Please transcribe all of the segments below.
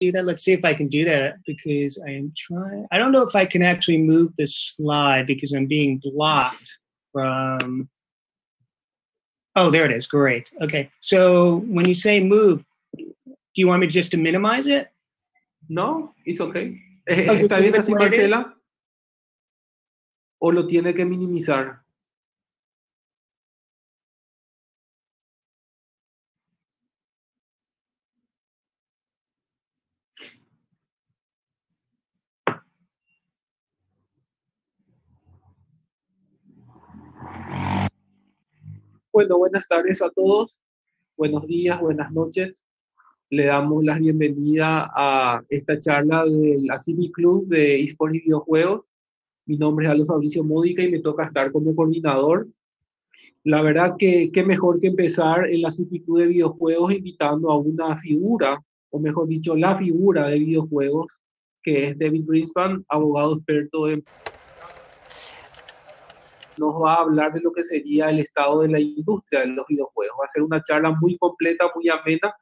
do that? Let's see if I can do that because I am trying. I don't know if I can actually move the slide because I'm being blocked from. Oh, there it is. Great. Okay. So when you say move, do you want me just to minimize it? No, it's okay. Oh, ¿Está bien así, Marcela? ¿O lo tiene que minimizar? Bueno, buenas tardes a todos. Buenos días, buenas noches. Le damos la bienvenida a esta charla del ACB Club de eSports y videojuegos. Mi nombre es Aldo Fabricio Módica y me toca estar como coordinador. La verdad que qué mejor que empezar en la ACB Club de videojuegos invitando a una figura, o mejor dicho, la figura de videojuegos, que es David Greenspan, abogado experto en... Nos va a hablar de lo que sería el estado de la industria de los videojuegos. Va a ser una charla muy completa, muy amena,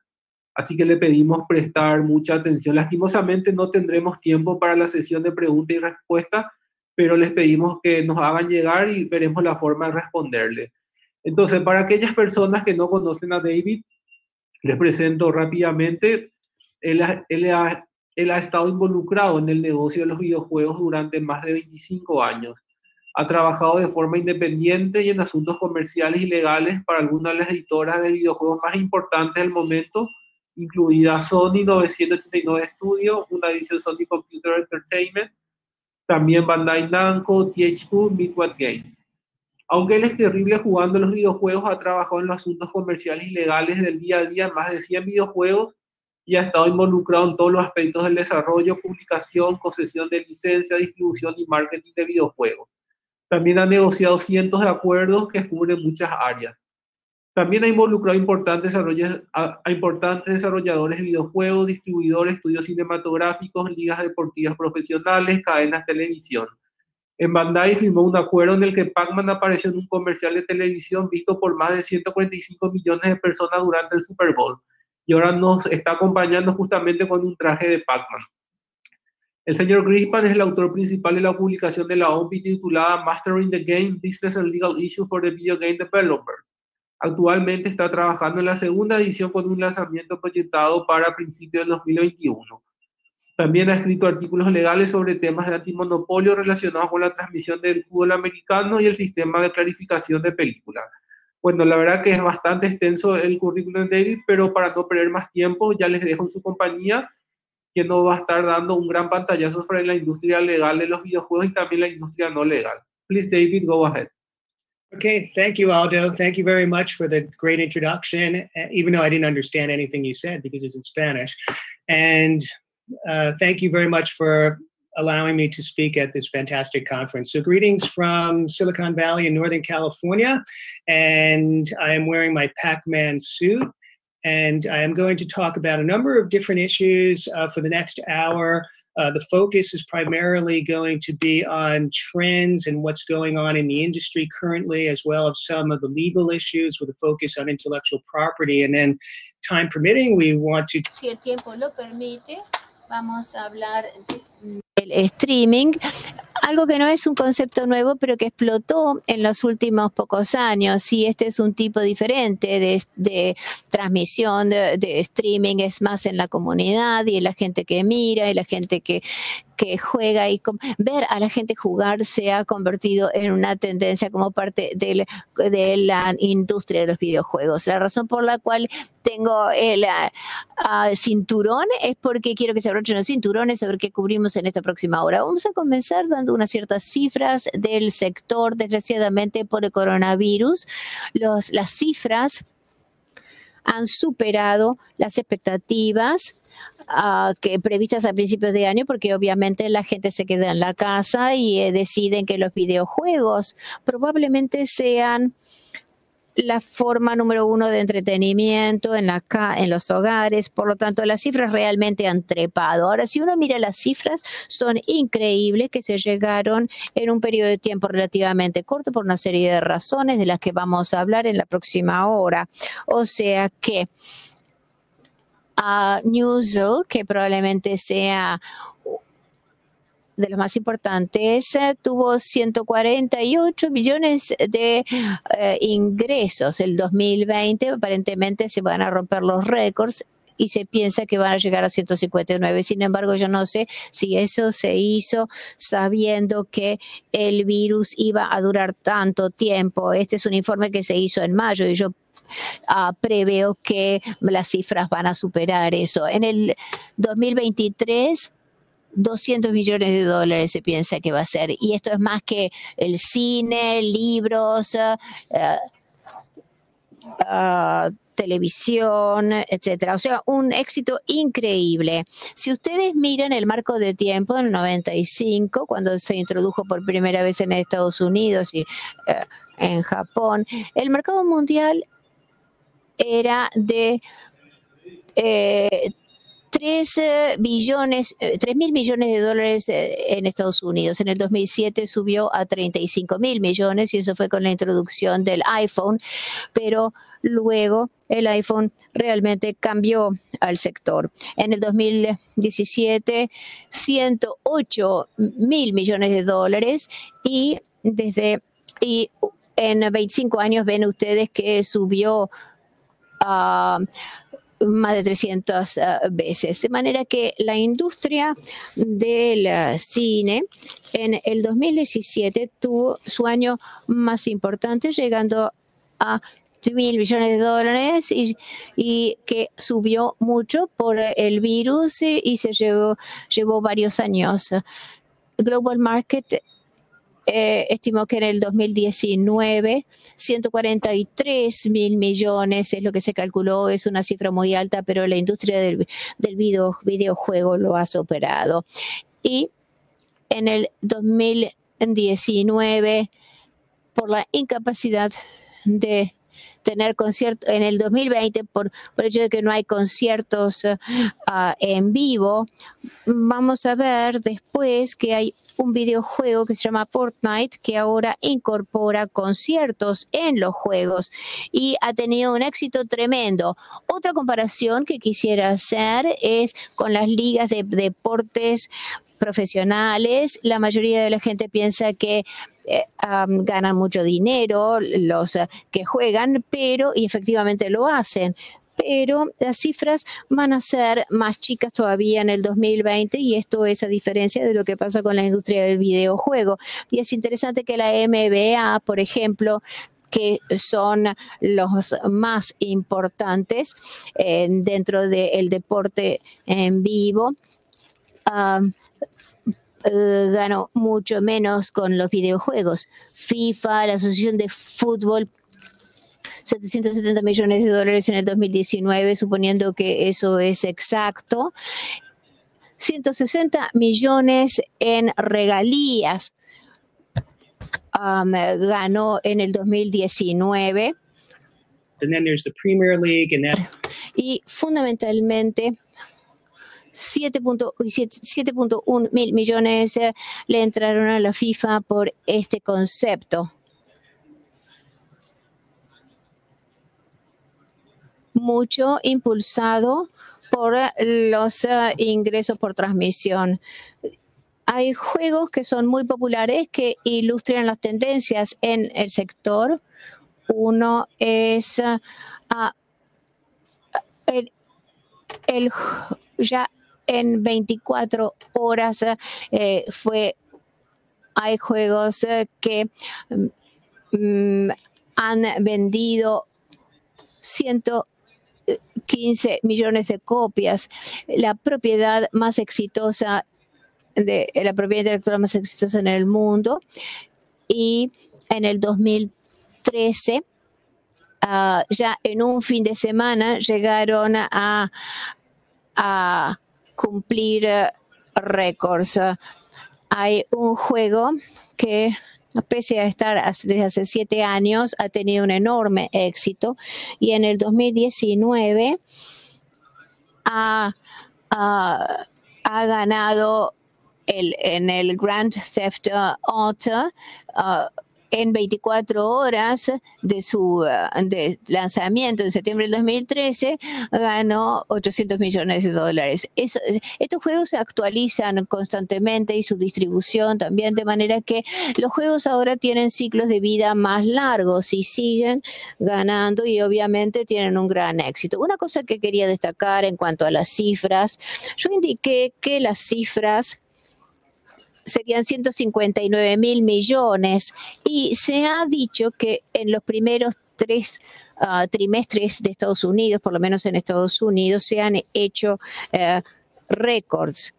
así que le pedimos prestar mucha atención. Lastimosamente no tendremos tiempo para la sesión de preguntas y respuestas, pero les pedimos que nos hagan llegar y veremos la forma de responderle. Entonces, para aquellas personas que no conocen a David, les presento rápidamente. Él ha estado involucrado en el negocio de los videojuegos durante más de 25 años. Ha trabajado de forma independiente y en asuntos comerciales y legales para algunas de las editoras de videojuegos más importantes del momento, incluida Sony 989 Studio, una división Sony Computer Entertainment, también Bandai Namco, THQ, Midway Games. Aunque él es terrible jugando los videojuegos, ha trabajado en los asuntos comerciales y legales del día a día en más de 100 videojuegos y ha estado involucrado en todos los aspectos del desarrollo, publicación, concesión de licencia, distribución y marketing de videojuegos. También ha negociado cientos de acuerdos que cubren muchas áreas. También ha involucrado a importantes desarrolladores de videojuegos, distribuidores, estudios cinematográficos, ligas deportivas profesionales, cadenas de televisión. En Bandai firmó un acuerdo en el que Pac-Man apareció en un comercial de televisión visto por más de 145 millones de personas durante el Super Bowl. Y ahora nos está acompañando justamente con un traje de Pac-Man. El señor Greenspan es el autor principal de la publicación de la OMPI titulada Mastering the Game, Business and Legal Issues for the Video Game Developer. Actualmente está trabajando en la segunda edición con un lanzamiento proyectado para principios de 2021. También ha escrito artículos legales sobre temas de antimonopolio relacionados con la transmisión del fútbol americano y el sistema de clarificación de películas. Bueno, la verdad que es bastante extenso el currículum de David, pero para no perder más tiempo, ya les dejo en su compañía, que nos va a estar dando un gran pantallazo sobre la industria legal de los videojuegos y también la industria no legal. Please, David, go ahead. Okay, thank you, Aldo. Thank you very much for the great introduction, even though I didn't understand anything you said because it's in Spanish. And thank you very much for allowing me to speak at this fantastic conference. So greetings from Silicon Valley in Northern California, and I am wearing my Pac-Man suit, and I am going to talk about a number of different issues for the next hour. The focus is primarily going to be on trends and what's going on in the industry currently, as well as some of the legal issues with a focus on intellectual property. And then, time permitting, we want to... Si el tiempo lo permite, vamos a hablar del streaming, algo que no es un concepto nuevo, pero que explotó en los últimos pocos años. Y este es un tipo diferente de transmisión, de streaming, es más en la comunidad y en la gente que mira y la gente que juega, y ver a la gente jugar se ha convertido en una tendencia como parte de la industria de los videojuegos. La razón por la cual tengo el cinturón es porque quiero que se abrochen los cinturones sobre qué cubrimos en esta próxima hora. Vamos a comenzar dando unas ciertas cifras del sector. Desgraciadamente por el coronavirus, las cifras han superado las expectativas que previstas a principios de año, porque obviamente la gente se queda en la casa y deciden que los videojuegos probablemente sean la forma número uno de entretenimiento en los hogares. Por lo tanto, las cifras realmente han trepado. Ahora, si uno mira las cifras, son increíbles, que se llegaron en un periodo de tiempo relativamente corto por una serie de razones de las que vamos a hablar en la próxima hora. O sea que Newzoo, que probablemente sea de los más importantes, tuvo 148 millones de ingresos. El 2020 aparentemente se van a romper los récords y se piensa que van a llegar a 159. Sin embargo, yo no sé si eso se hizo sabiendo que el virus iba a durar tanto tiempo. Este es un informe que se hizo en mayo y yo preveo que las cifras van a superar eso. En el 2023, 200 millones de dólares se piensa que va a ser. Y esto es más que el cine, libros, televisión, etcétera. O sea, un éxito increíble. Si ustedes miran el marco de tiempo en el 95, cuando se introdujo por primera vez en Estados Unidos y en Japón, el mercado mundial era de 3.000 millones de dólares en Estados Unidos. En el 2007 subió a 35.000 millones y eso fue con la introducción del iPhone, pero luego el iPhone realmente cambió al sector. En el 2017, 108.000 millones de dólares y en 25 años ven ustedes que subió a más de 300 veces. De manera que la industria del cine en el 2017 tuvo su año más importante, llegando a 1.000 millones de dólares y que subió mucho por el virus y se llevó varios años. Global Market estimó que en el 2019 143.000 millones es lo que se calculó, es una cifra muy alta, pero la industria del videojuego lo ha superado. Y en el 2019, por la incapacidad de tener conciertos, en el 2020, por el hecho de que no hay conciertos en vivo, vamos a ver después que hay un videojuego que se llama Fortnite que ahora incorpora conciertos en los juegos y ha tenido un éxito tremendo. Otra comparación que quisiera hacer es con las ligas de deportes profesionales. La mayoría de la gente piensa que ganan mucho dinero los que juegan, y efectivamente lo hacen. Pero las cifras van a ser más chicas todavía en el 2020 y esto es a diferencia de lo que pasa con la industria del videojuego. Y es interesante que la NBA, por ejemplo, que son los más importantes dentro del deporte en vivo, ganó mucho menos con los videojuegos. FIFA, la Asociación de Fútbol, 770 millones de dólares en el 2019, suponiendo que eso es exacto. 160 millones en regalías ganó en el 2019. And then there's the Premier League and that. Y fundamentalmente 7.1 mil millones le entraron a la FIFA por este concepto. Mucho impulsado por los ingresos por transmisión. Hay juegos que son muy populares que ilustran las tendencias en el sector. Uno es ya en 24 horas hay juegos que han vendido 115 millones de copias. La propiedad más exitosa la propiedad intelectual más exitosa en el mundo. Y en el 2013 ya en un fin de semana llegaron a cumplir récords. Hay un juego que, pese a estar desde hace 7 años, ha tenido un enorme éxito y en el 2019 ha ganado en el Grand Theft Auto en 24 horas de su de lanzamiento en septiembre del 2013, ganó 800 millones de dólares. Estos juegos se actualizan constantemente y su distribución también, de manera que los juegos ahora tienen ciclos de vida más largos y siguen ganando y obviamente tienen un gran éxito. Una cosa que quería destacar en cuanto a las cifras, yo indiqué que las cifras serían 159 mil millones y se ha dicho que en los primeros 3 trimestres de Estados Unidos, por lo menos en Estados Unidos, se han hecho récords.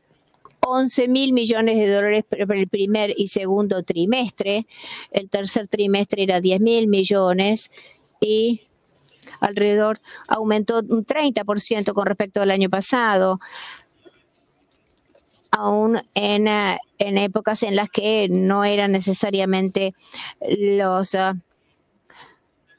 11 mil millones de dólares para el primer y segundo trimestre. El tercer trimestre era 10 mil millones y alrededor aumentó un 30% con respecto al año pasado, aún en épocas en las que no eran necesariamente los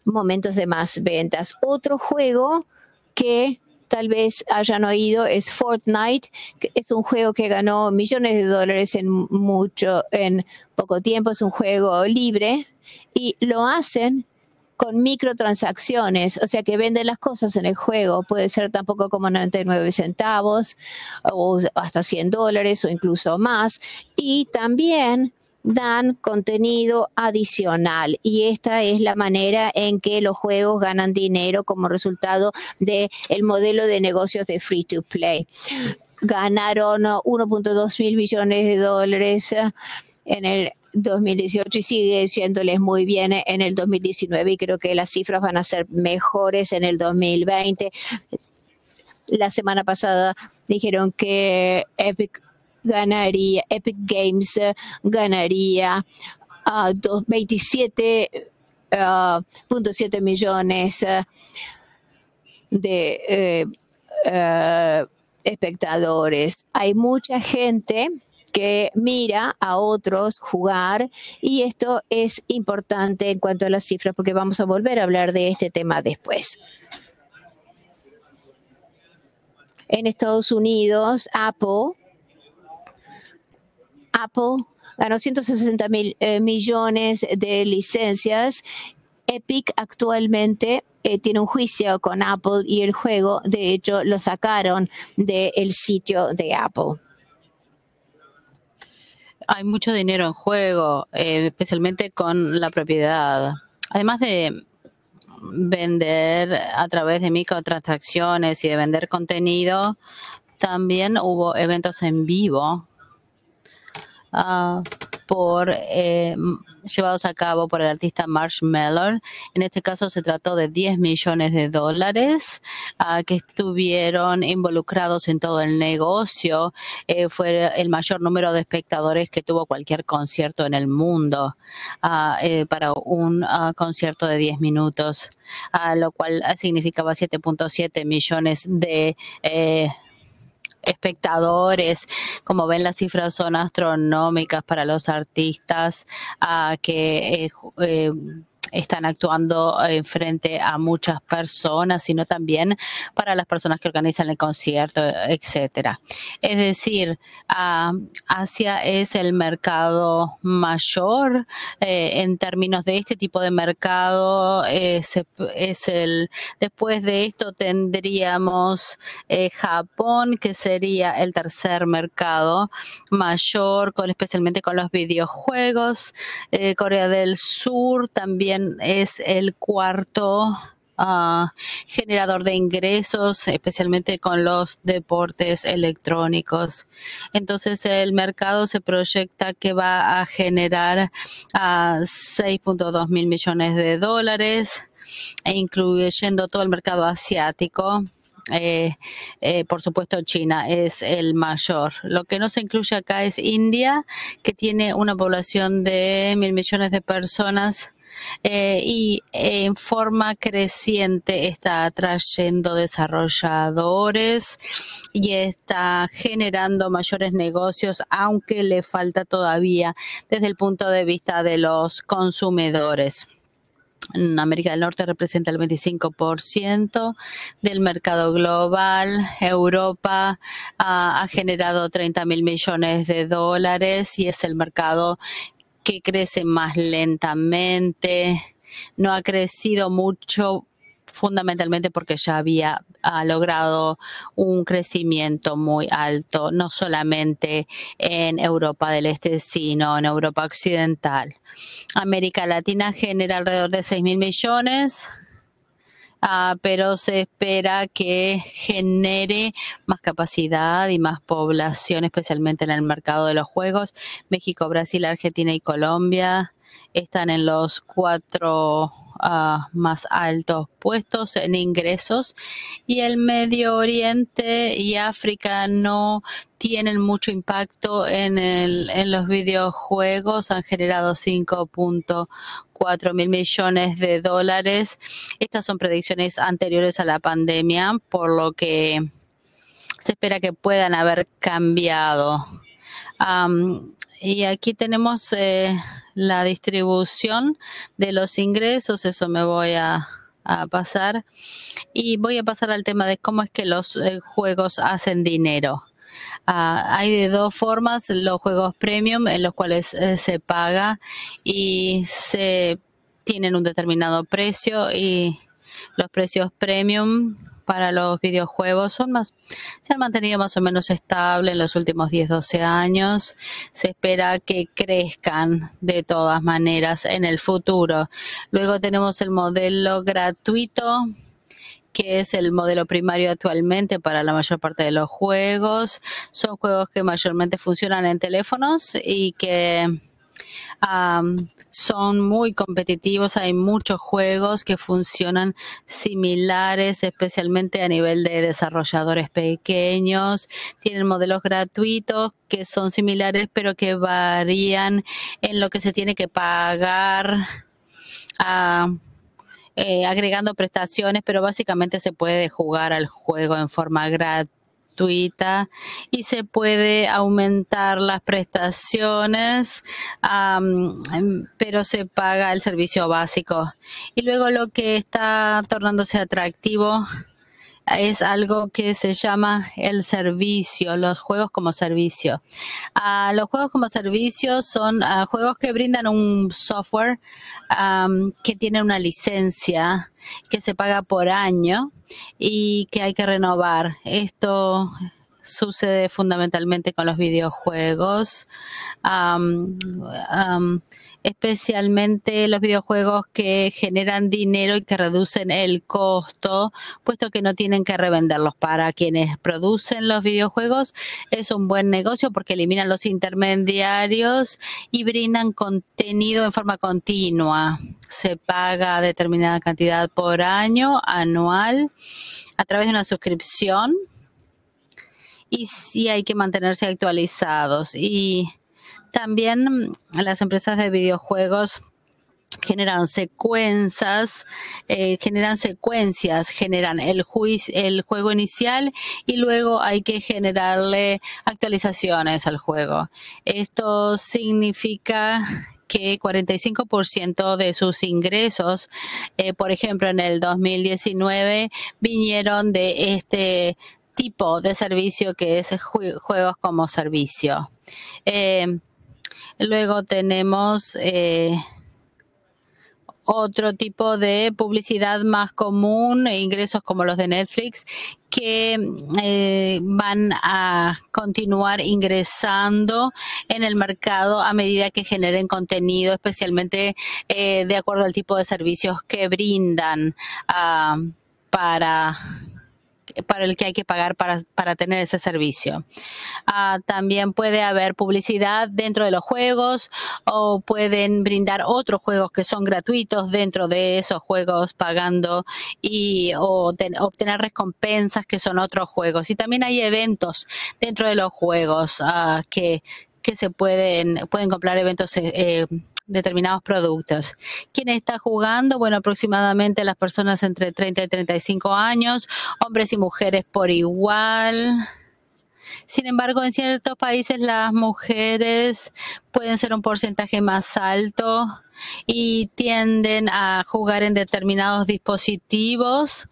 momentos de más ventas. Otro juego que tal vez hayan oído es Fortnite, que es un juego que ganó millones de dólares en poco tiempo. Es un juego libre y lo hacen con microtransacciones, o sea que venden las cosas en el juego. Puede ser tan poco como 99 centavos o hasta $100 o incluso más. Y también dan contenido adicional y esta es la manera en que los juegos ganan dinero como resultado del modelo de negocios de free to play. Ganaron 1.2 mil millones de dólares en el 2018 y sigue siéndoles muy bien en el 2019 y creo que las cifras van a ser mejores en el 2020. La semana pasada dijeron que Epic Games ganaría 27.7 millones de espectadores. Hay mucha gente que mira a otros jugar y esto es importante en cuanto a las cifras porque vamos a volver a hablar de este tema después. En Estados Unidos, Apple ganó 160 mil millones de licencias. Epic actualmente tiene un juicio con Apple y el juego, de hecho, lo sacaron del sitio de Apple. Hay mucho dinero en juego, especialmente con la propiedad. Además de vender a través de microtransacciones y de vender contenido, también hubo eventos en vivo llevados a cabo por el artista Marshmello. En este caso se trató de 10 millones de dólares que estuvieron involucrados en todo el negocio. Fue el mayor número de espectadores que tuvo cualquier concierto en el mundo para un concierto de 10 minutos, lo cual significaba 7.7 millones de espectadores. Como ven, las cifras son astronómicas para los artistas que están actuando frente a muchas personas, sino también para las personas que organizan el concierto, etcétera. Es decir, Asia es el mercado mayor en términos de este tipo de mercado. Después de esto tendríamos Japón, que sería el tercer mercado mayor, especialmente con los videojuegos. Corea del Sur también es el cuarto generador de ingresos, especialmente con los deportes electrónicos. Entonces el mercado se proyecta que va a generar 6.2 mil millones de dólares, incluyendo todo el mercado asiático. Por supuesto, China es el mayor. Lo que no se incluye acá es India, que tiene una población de 1.000 millones de personas y en forma creciente está atrayendo desarrolladores y está generando mayores negocios, aunque le falta todavía desde el punto de vista de los consumidores. En América del Norte representa el 25% del mercado global. Europa ha generado 30 mil millones de dólares y es el mercado que crece más lentamente, no ha crecido mucho fundamentalmente porque ya ha logrado un crecimiento muy alto, no solamente en Europa del Este, sino en Europa Occidental. América Latina genera alrededor de 6.000 millones. Pero se espera que genere más capacidad y más población, especialmente en el mercado de los juegos. México, Brasil, Argentina y Colombia están en los 4 más altos puestos en ingresos, y el Medio Oriente y África no tienen mucho impacto en los videojuegos. Han generado 5.4 mil millones de dólares. Estas son predicciones anteriores a la pandemia, por lo que se espera que puedan haber cambiado. Y aquí tenemos la distribución de los ingresos. Eso me voy a pasar. Y voy a pasar al tema de cómo es que los juegos hacen dinero. Hay de dos formas: los juegos premium, en los cuales se paga y se tienen un determinado precio, y los precios premium para los videojuegos se han mantenido más o menos estable en los últimos 10-12 años. Se espera que crezcan de todas maneras en el futuro. Luego tenemos el modelo gratuito, que es el modelo primario actualmente para la mayor parte de los juegos. Son juegos que mayormente funcionan en teléfonos y que son muy competitivos. Hay muchos juegos que funcionan similares, especialmente a nivel de desarrolladores pequeños. Tienen modelos gratuitos que son similares, pero que varían en lo que se tiene que pagar, agregando prestaciones, pero básicamente se puede jugar al juego en forma gratuita y se puede aumentar las prestaciones, pero se paga el servicio básico. Y luego lo que está tornándose atractivo es algo que se llama el servicio, los juegos como servicio. Los juegos como servicio son juegos que brindan un software que tiene una licencia que se paga por año y que hay que renovar. Esto sucede fundamentalmente con los videojuegos, especialmente los videojuegos que generan dinero y que reducen el costo, puesto que no tienen que revenderlos. Para quienes producen los videojuegos es un buen negocio porque eliminan los intermediarios y brindan contenido en forma continua. Se paga determinada cantidad por año, anual, a través de una suscripción, y sí hay que mantenerse actualizados. Y también las empresas de videojuegos generan secuencias, generan el juego inicial y luego hay que generarle actualizaciones al juego. Esto significa que 45% de sus ingresos, por ejemplo, en el 2019, vinieron de este tipo de servicio, que es juegos como servicio. Luego tenemos otro tipo de publicidad más común, ingresos como los de Netflix, que van a continuar ingresando en el mercado a medida que generen contenido, especialmente de acuerdo al tipo de servicios que brindan para el que hay que pagar para tener ese servicio. También puede haber publicidad dentro de los juegos, o pueden brindar otros juegos que son gratuitos dentro de esos juegos pagando, o obtener recompensas que son otros juegos. Y también hay eventos dentro de los juegos que se pueden comprar eventos determinados productos. ¿Quién está jugando? Bueno, aproximadamente las personas entre 30 y 35 años, hombres y mujeres por igual. Sin embargo, en ciertos países las mujeres pueden ser un porcentaje más alto y tienden a jugar en determinados dispositivos,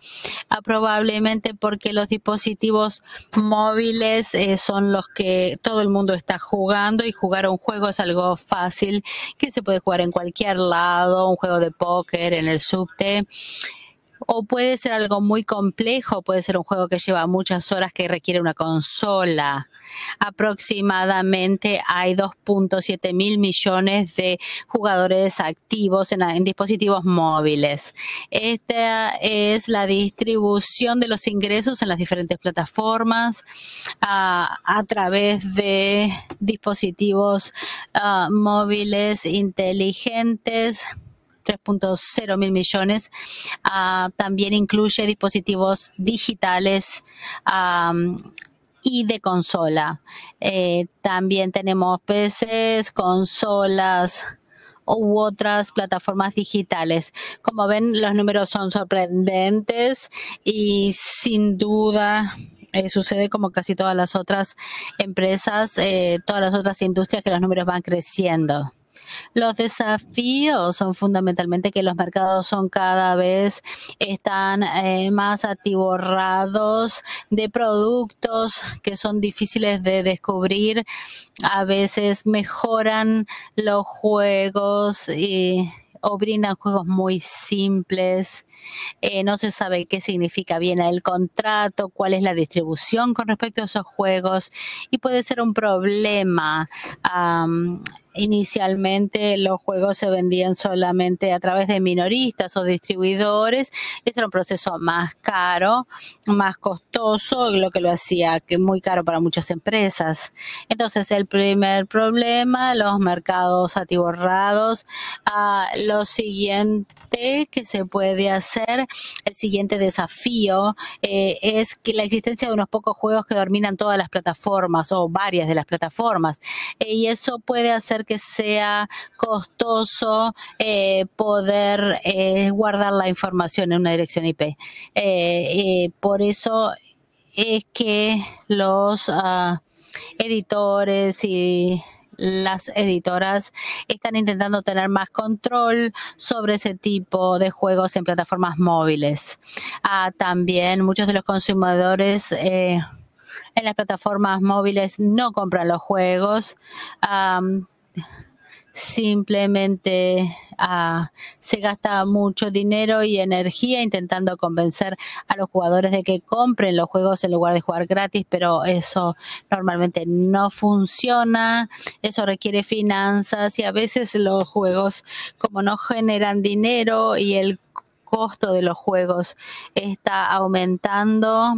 probablemente porque los dispositivos móviles son los que todo el mundo está jugando, y jugar un juego es algo fácil que se puede jugar en cualquier lado, un juego de póker en el subte. O puede ser algo muy complejo, puede ser un juego que lleva muchas horas, que requiere una consola. Aproximadamente hay 2.7 mil millones de jugadores activos en dispositivos móviles. Esta es la distribución de los ingresos en las diferentes plataformas a través de dispositivos móviles inteligentes. 3.0 mil millones. También incluye dispositivos digitales y de consola. También tenemos PCs, consolas u otras plataformas digitales. Como ven, los números son sorprendentes y sin duda sucede como casi todas las otras empresas, todas las otras industrias, que los números van creciendo. Los desafíos son fundamentalmente que los mercados son cada vez están más atiborrados de productos que son difíciles de descubrir. A veces mejoran los juegos o brindan juegos muy simples. No se sabe qué significa bien el contrato, cuál es la distribución con respecto a esos juegos, y puede ser un problema. Inicialmente los juegos se vendían solamente a través de minoristas o distribuidores. Ese era un proceso más caro, más costoso, lo que lo hacía muy caro para muchas empresas. Entonces, el primer problema, los mercados atiborrados. Lo siguiente que se puede hacer, el siguiente desafío, es que la existencia de unos pocos juegos que dominan todas las plataformas o varias de las plataformas, y eso puede hacer que sea costoso poder guardar la información en una dirección IP. Por eso es que los editores y las editoras están intentando tener más control sobre ese tipo de juegos en plataformas móviles. También muchos de los consumidores en las plataformas móviles no compran los juegos. Simplemente se gasta mucho dinero y energía intentando convencer a los jugadores de que compren los juegos en lugar de jugar gratis, pero eso normalmente no funciona. Eso requiere finanzas, y a veces los juegos, como no generan dinero y el costo de los juegos está aumentando,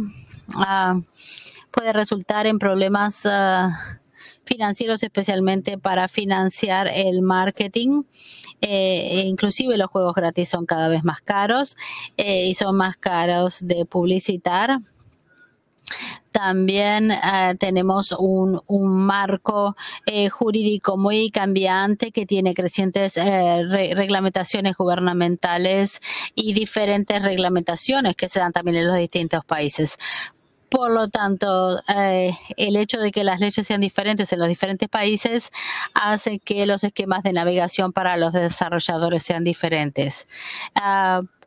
puede resultar en problemas financieros, especialmente para financiar el marketing. Inclusive los juegos gratis son cada vez más caros y son más caros de publicitar. También tenemos un marco jurídico muy cambiante, que tiene crecientes reglamentaciones gubernamentales y diferentes reglamentaciones que se dan también en los distintos países. Por lo tanto, el hecho de que las leyes sean diferentes en los diferentes países hace que los esquemas de navegación para los desarrolladores sean diferentes.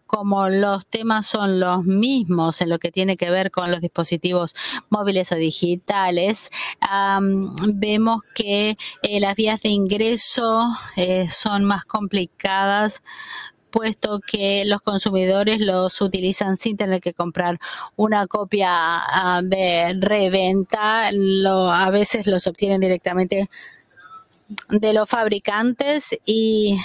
Como los temas son los mismos en lo que tiene que ver con los dispositivos móviles o digitales, vemos que las vías de ingreso son más complicadas, puesto que los consumidores los utilizan sin tener que comprar una copia de reventa. A veces los obtienen directamente de los fabricantes, y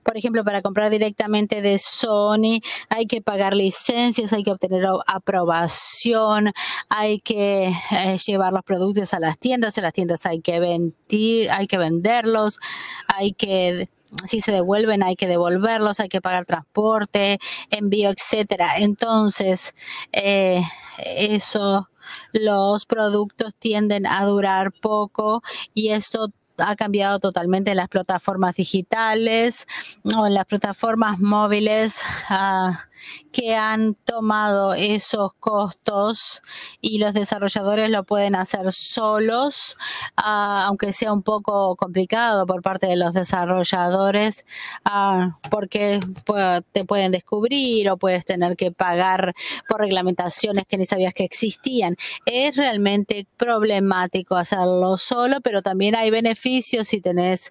por ejemplo, para comprar directamente de Sony hay que pagar licencias, hay que obtener aprobación, hay que llevar los productos a las tiendas. En las tiendas hay que venderlos, si se devuelven hay que devolverlos, hay que pagar transporte, envío, etcétera. Entonces, los productos tienden a durar poco, y esto ha cambiado totalmente en las plataformas digitales o en las plataformas móviles. que han tomado esos costos y los desarrolladores lo pueden hacer solos, aunque sea un poco complicado por parte de los desarrolladores, porque te pueden descubrir o puedes tener que pagar por reglamentaciones que ni sabías que existían. Es realmente problemático hacerlo solo, pero también hay beneficios si tienes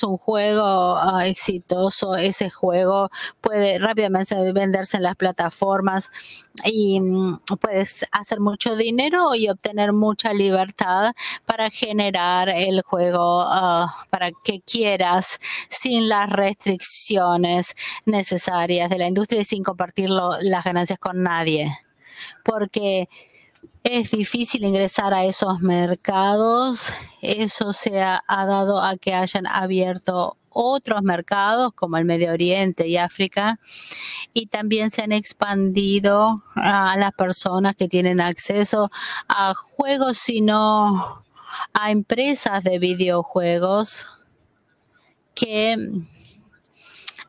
un juego exitoso. Ese juego puede rápidamente venderse en las plataformas y puedes hacer mucho dinero y obtener mucha libertad para generar el juego para que quieras, sin las restricciones necesarias de la industria y sin compartir las ganancias con nadie. Porque es difícil ingresar a esos mercados. Eso se ha dado a que hayan abierto otros mercados como el Medio Oriente y África, y también se han expandido a las personas que tienen acceso a juegos, sino a empresas de videojuegos que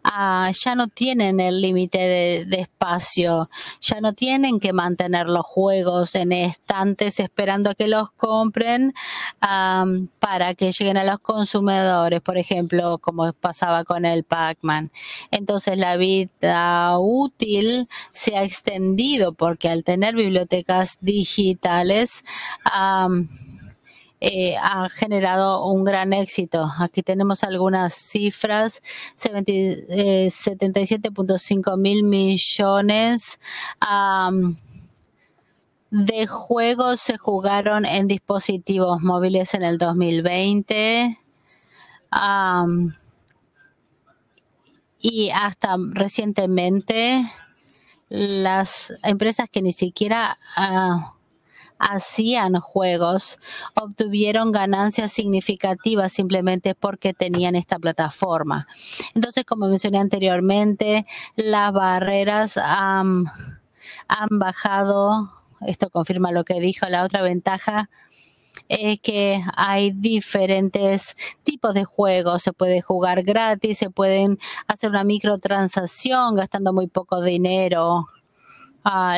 ya no tienen el límite de espacio, ya no tienen que mantener los juegos en estantes esperando a que los compren para que lleguen a los consumidores, por ejemplo, como pasaba con el Pac-Man. Entonces la vida útil se ha extendido porque al tener bibliotecas digitales ha generado un gran éxito. Aquí tenemos algunas cifras: 77.5 mil millones de juegos se jugaron en dispositivos móviles en el 2020. Y hasta recientemente las empresas que ni siquiera hacían juegos obtuvieron ganancias significativas simplemente porque tenían esta plataforma. Entonces, como mencioné anteriormente, las barreras han bajado. Esto confirma lo que dijo. La otra ventaja es que hay diferentes tipos de juegos. Se puede jugar gratis, se pueden hacer una microtransacción gastando muy poco dinero,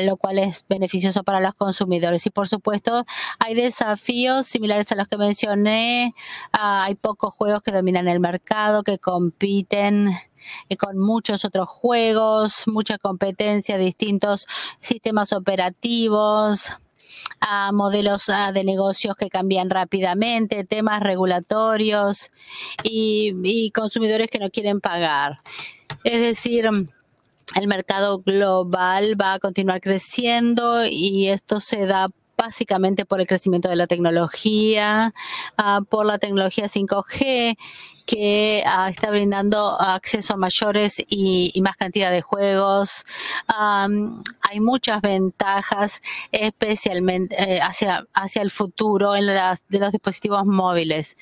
lo cual es beneficioso para los consumidores. Y por supuesto, hay desafíos similares a los que mencioné. Hay pocos juegos que dominan el mercado, que compiten con muchos otros juegos, mucha competencia, distintos sistemas operativos, modelos de negocios que cambian rápidamente, temas regulatorios y consumidores que no quieren pagar. Es decir, el mercado global va a continuar creciendo y esto se da básicamente por el crecimiento de la tecnología, por la tecnología 5G, que está brindando acceso a mayores y más cantidad de juegos. Hay muchas ventajas, especialmente hacia el futuro de los dispositivos móviles.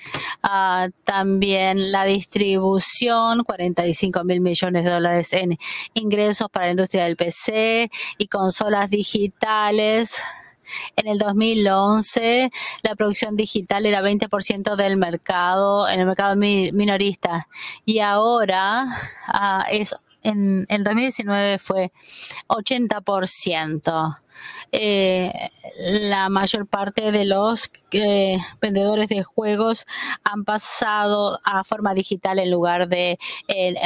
También la distribución, 45 mil millones de dólares en ingresos para la industria del PC y consolas digitales. En el 2011, la producción digital era 20% del mercado, en el mercado minorista. Y ahora, en el 2019 fue 80%. La mayor parte de los vendedores de juegos han pasado a forma digital en lugar de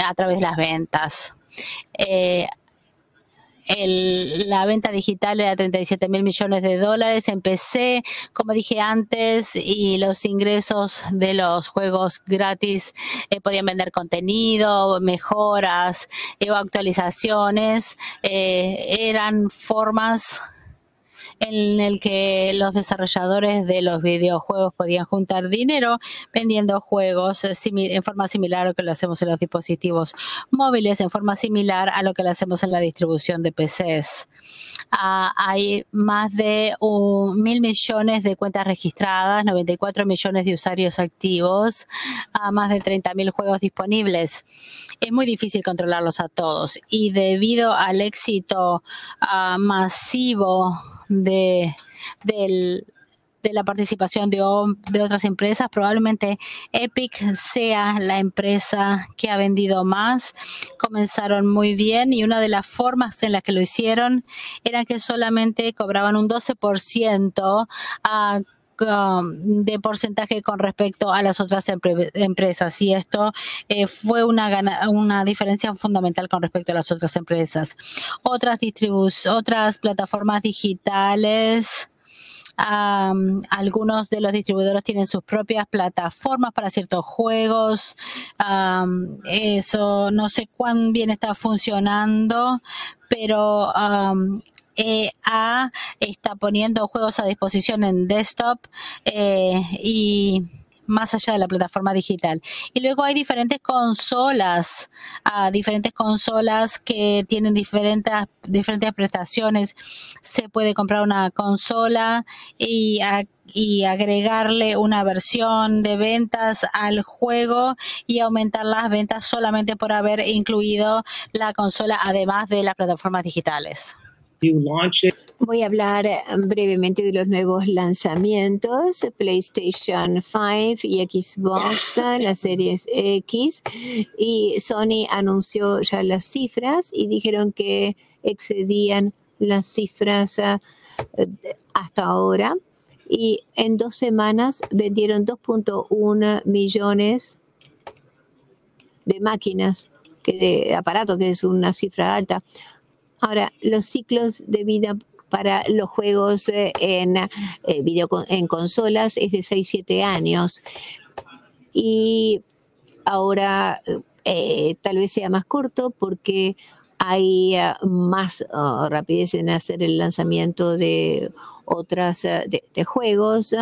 a través de las ventas. La venta digital era 37 mil millones de dólares en PC, como dije antes, y los ingresos de los juegos gratis podían vender contenido, mejoras o actualizaciones. Eran formas en el que los desarrolladores de los videojuegos podían juntar dinero vendiendo juegos en forma similar a lo que lo hacemos en los dispositivos móviles, en forma similar a lo que lo hacemos en la distribución de PCs. Hay más de 1.000 millones de cuentas registradas, 94 millones de usuarios activos, más de 30.000 juegos disponibles. Es muy difícil controlarlos a todos y debido al éxito masivo de de la participación de otras empresas. Probablemente Epic sea la empresa que ha vendido más. Comenzaron muy bien y una de las formas en las que lo hicieron era que solamente cobraban un 12% de porcentaje con respecto a las otras empresas, y esto fue una diferencia fundamental con respecto a las otras empresas. Otras plataformas digitales, algunos de los distribuidores tienen sus propias plataformas para ciertos juegos. Eso no sé cuán bien está funcionando, pero EA está poniendo juegos a disposición en desktop y más allá de la plataforma digital. Y luego hay diferentes consolas que tienen diferentes prestaciones. Se puede comprar una consola y agregarle una versión de ventas al juego y aumentar las ventas solamente por haber incluido la consola, además de las plataformas digitales. Voy a hablar brevemente de los nuevos lanzamientos, PlayStation 5 y Xbox, las series X, y Sony anunció ya las cifras y dijeron que excedían las cifras hasta ahora, y en 2 semanas vendieron 2.1 millones de máquinas, de aparatos, que es una cifra alta. Ahora, los ciclos de vida para los juegos en consolas es de 6-7 años. Y ahora tal vez sea más corto porque hay más rapidez en hacer el lanzamiento de otras de juegos,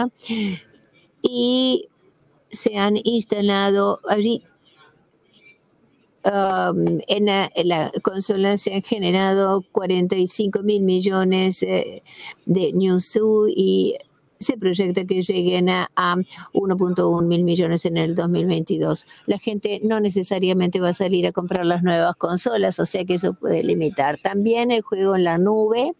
y se han instalado allí. En la consola se han generado 45.000 millones de Newzoo, y se proyecta que lleguen a 1.1 mil millones en el 2022. La gente no necesariamente va a salir a comprar las nuevas consolas, o sea que eso puede limitar. También el juego en la nube.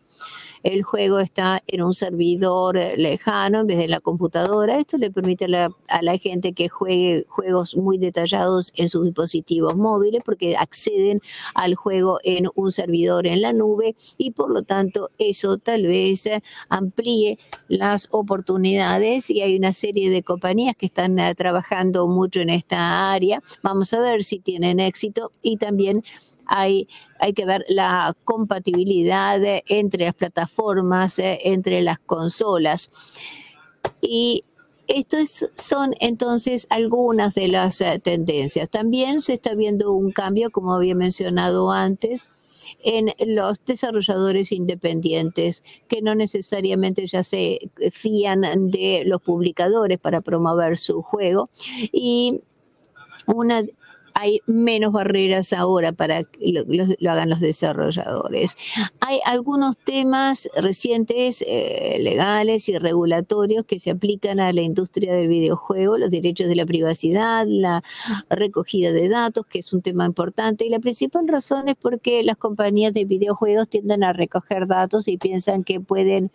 El juego está en un servidor lejano en vez de la computadora. Esto le permite a la gente que juegue juegos muy detallados en sus dispositivos móviles, porque acceden al juego en un servidor en la nube, y por lo tanto eso tal vez amplíe las oportunidades, y hay una serie de compañías que están trabajando mucho en esta área. Vamos a ver si tienen éxito, y también hay que ver la compatibilidad entre las plataformas, entre las consolas. Y estas son entonces algunas de las tendencias. También se está viendo un cambio, como había mencionado antes, en los desarrolladores independientes, que no necesariamente ya se fían de los publicadores para promover su juego, y hay menos barreras ahora para que lo hagan los desarrolladores. Hay algunos temas recientes, legales y regulatorios, que se aplican a la industria del videojuego: los derechos de la privacidad, la recogida de datos, que es un tema importante, y la principal razón es porque las compañías de videojuegos tienden a recoger datos y piensan que pueden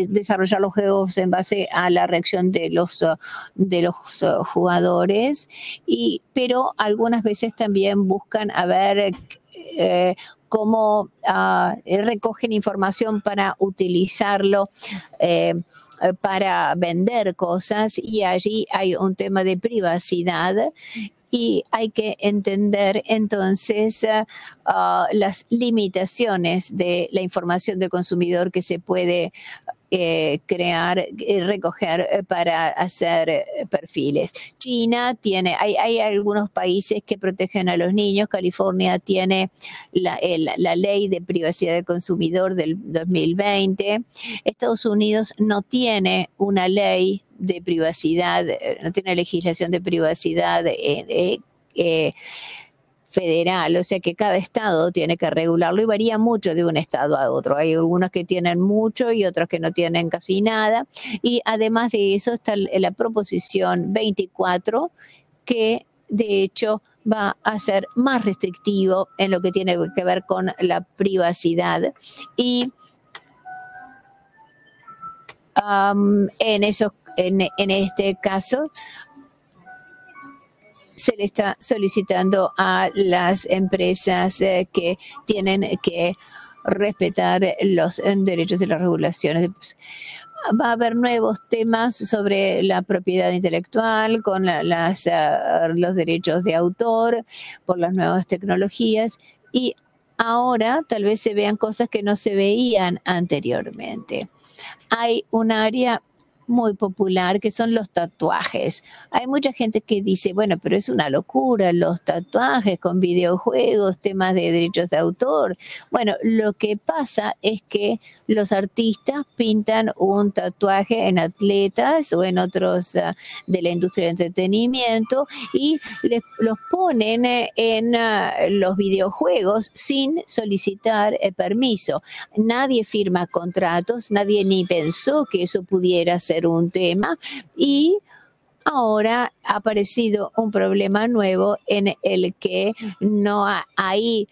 desarrollar los juegos en base a la reacción de los jugadores, pero algunas veces también buscan a ver cómo recogen información para utilizarlo para vender cosas, y allí hay un tema de privacidad. Y hay que entender entonces las limitaciones de la información del consumidor que se puede crear, recoger para hacer perfiles. China hay algunos países que protegen a los niños. California tiene la ley de privacidad del consumidor del 2020. Estados Unidos no tiene una ley de privacidad, no tiene legislación de privacidad federal, o sea que cada estado tiene que regularlo, y varía mucho de un estado a otro. Hay algunos que tienen mucho y otros que no tienen casi nada, y además de eso está la proposición 24, que de hecho va a ser más restrictivo en lo que tiene que ver con la privacidad, y en este caso, se le está solicitando a las empresas que tienen que respetar los derechos y las regulaciones. Va a haber nuevos temas sobre la propiedad intelectual con los derechos de autor por las nuevas tecnologías, y ahora tal vez se vean cosas que no se veían anteriormente. Hay un área muy popular que son los tatuajes. Hay mucha gente que dice, bueno, pero es una locura los tatuajes con videojuegos, temas de derechos de autor. Bueno, lo que pasa es que los artistas pintan un tatuaje en atletas o en otros de la industria del entretenimiento y los ponen en los videojuegos sin solicitar permiso. Nadie firma contratos, nadie ni pensó que eso pudiera ser un tema, y ahora ha aparecido un problema nuevo en el que no hay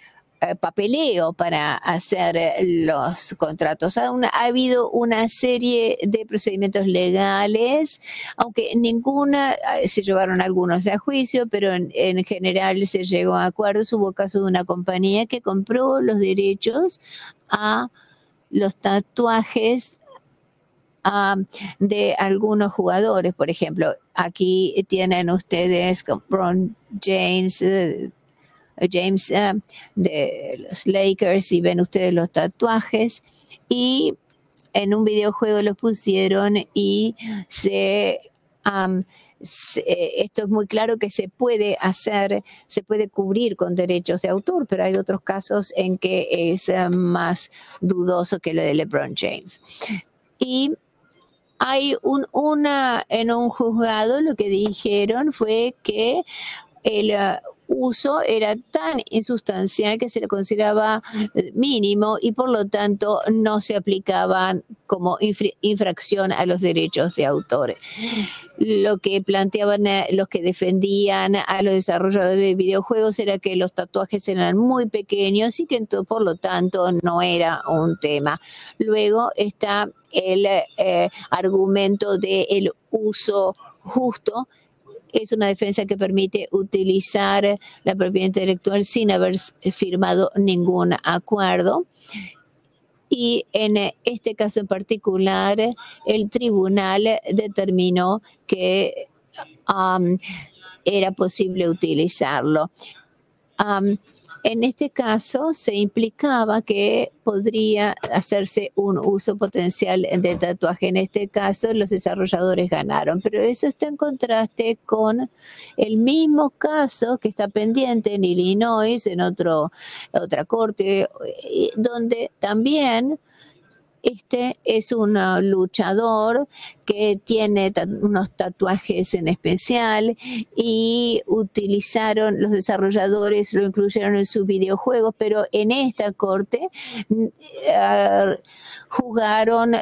papeleo para hacer los contratos. Ha habido una serie de procedimientos legales, aunque ninguna, se llevaron algunos a juicio, pero en general se llegó a acuerdos. Hubo caso de una compañía que compró los derechos a los tatuajes de algunos jugadores. Por ejemplo, aquí tienen ustedes con LeBron James, de los Lakers, y ven ustedes los tatuajes, y en un videojuego los pusieron y esto es muy claro que se puede hacer, se puede cubrir con derechos de autor, pero hay otros casos en que es más dudoso que lo de LeBron James. Y hay en un juzgado lo que dijeron fue que el uso era tan insustancial que se le consideraba mínimo y por lo tanto no se aplicaban como infracción a los derechos de autor. Lo que planteaban los que defendían a los desarrolladores de videojuegos era que los tatuajes eran muy pequeños y que por lo tanto no era un tema. Luego está el argumento del uso justo. Es una defensa que permite utilizar la propiedad intelectual sin haber firmado ningún acuerdo. Y en este caso en particular, el tribunal determinó que era posible utilizarlo. En este caso se implicaba que podría hacerse un uso potencial del tatuaje. En este caso los desarrolladores ganaron, pero eso está en contraste con el mismo caso que está pendiente en Illinois, en otra corte, donde también este es un luchador que tiene unos tatuajes en especial y utilizaron, los desarrolladores lo incluyeron en sus videojuegos, pero en esta corte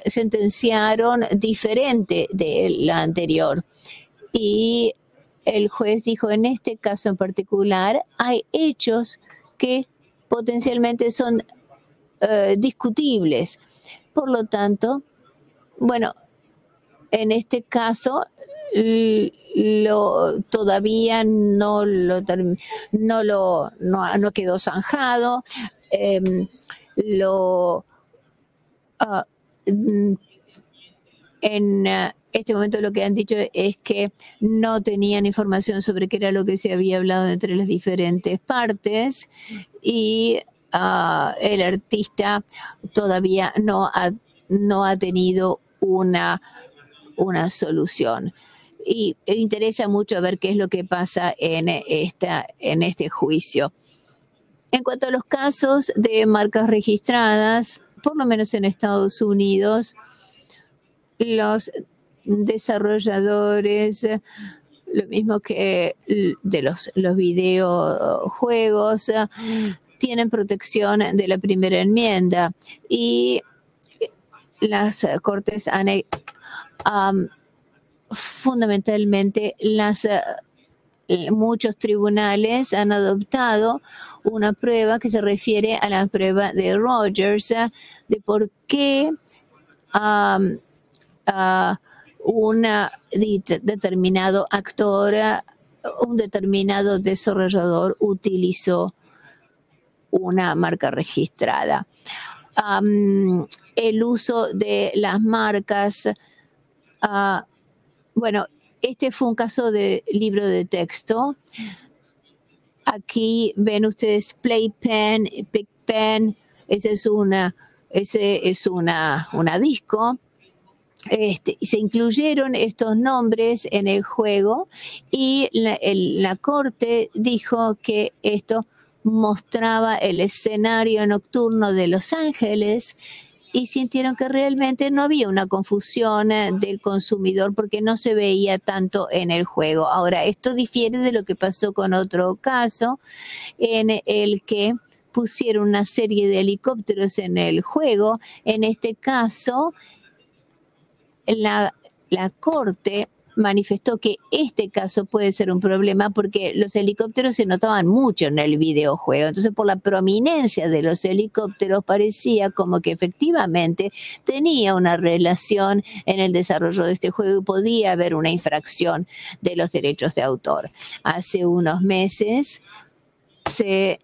sentenciaron diferente de la anterior. Y el juez dijo, en este caso en particular, hay hechos que potencialmente son discutibles. Por lo tanto, bueno, en este caso todavía no quedó zanjado. En este momento lo que han dicho es que no tenían información sobre qué era lo que se había hablado entre las diferentes partes, y el artista todavía no ha tenido una solución. Y interesa mucho ver qué es lo que pasa en este juicio. En cuanto a los casos de marcas registradas, por lo menos en Estados Unidos, los desarrolladores, lo mismo que de los videojuegos, tienen protección de la primera enmienda, y las cortes han fundamentalmente muchos tribunales han adoptado una prueba que se refiere a la prueba de Rogers, de por qué un determinado actor, un determinado desarrollador utilizó una marca registrada. El uso de las marcas, bueno, este fue un caso de libro de texto. Aquí ven ustedes Playpen, PicPen, ese es una disco. Se incluyeron estos nombres en el juego y la corte dijo que esto mostraba el escenario nocturno de Los Ángeles y sintieron que realmente no había una confusión del consumidor porque no se veía tanto en el juego. Ahora, esto difiere de lo que pasó con otro caso en el que pusieron una serie de helicópteros en el juego. En este caso, la corte manifestó que este caso puede ser un problema porque los helicópteros se notaban mucho en el videojuego. Entonces, por la prominencia de los helicópteros, parecía como que efectivamente tenía una relación en el desarrollo de este juego y podía haber una infracción de los derechos de autor. Hace unos meses se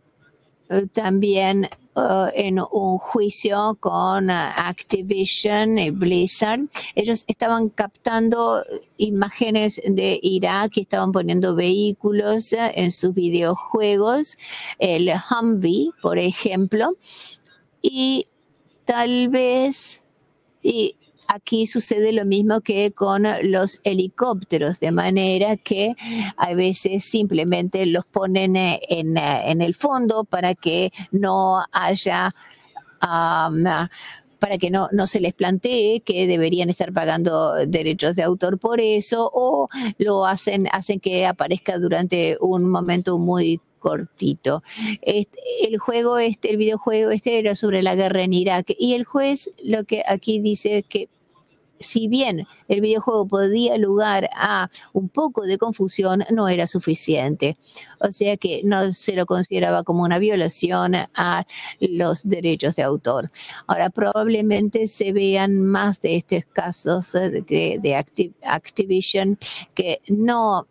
también en un juicio con Activision y Blizzard. Ellos estaban captando imágenes de Irak y estaban poniendo vehículos en sus videojuegos, el Humvee, por ejemplo, y tal vez... Aquí sucede lo mismo que con los helicópteros, de manera que a veces simplemente los ponen en el fondo para que no haya, para que no se les plantee que deberían estar pagando derechos de autor por eso, o lo hacen que aparezca durante un momento muy cortito. El videojuego era sobre la guerra en Irak y el juez lo que aquí dice que si bien el videojuego podía lugar a un poco de confusión, no era suficiente. O sea que no se lo consideraba como una violación a los derechos de autor. Ahora, probablemente se vean más de estos casos de Activision que no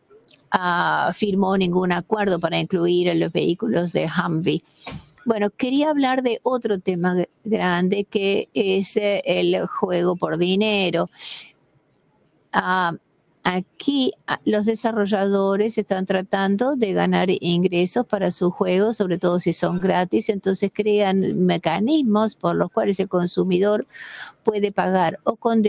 firmó ningún acuerdo para incluir en los vehículos de Humvee. Bueno, quería hablar de otro tema grande que es el juego por dinero. Aquí los desarrolladores están tratando de ganar ingresos para sus juegos, sobre todo si son gratis, entonces crean mecanismos por los cuales el consumidor puede pagar o con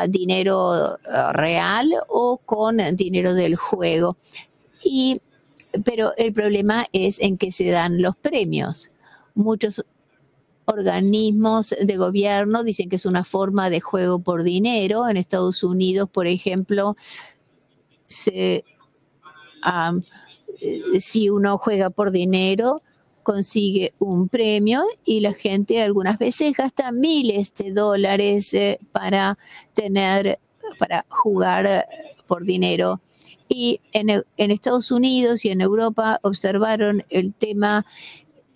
dinero real o con dinero del juego. Pero el problema es en que se dan los premios. Muchos organismos de gobierno dicen que es una forma de juego por dinero. En Estados Unidos, por ejemplo, si uno juega por dinero, consigue un premio y la gente algunas veces gasta miles de dólares para jugar por dinero. Y en Estados Unidos y en Europa observaron el tema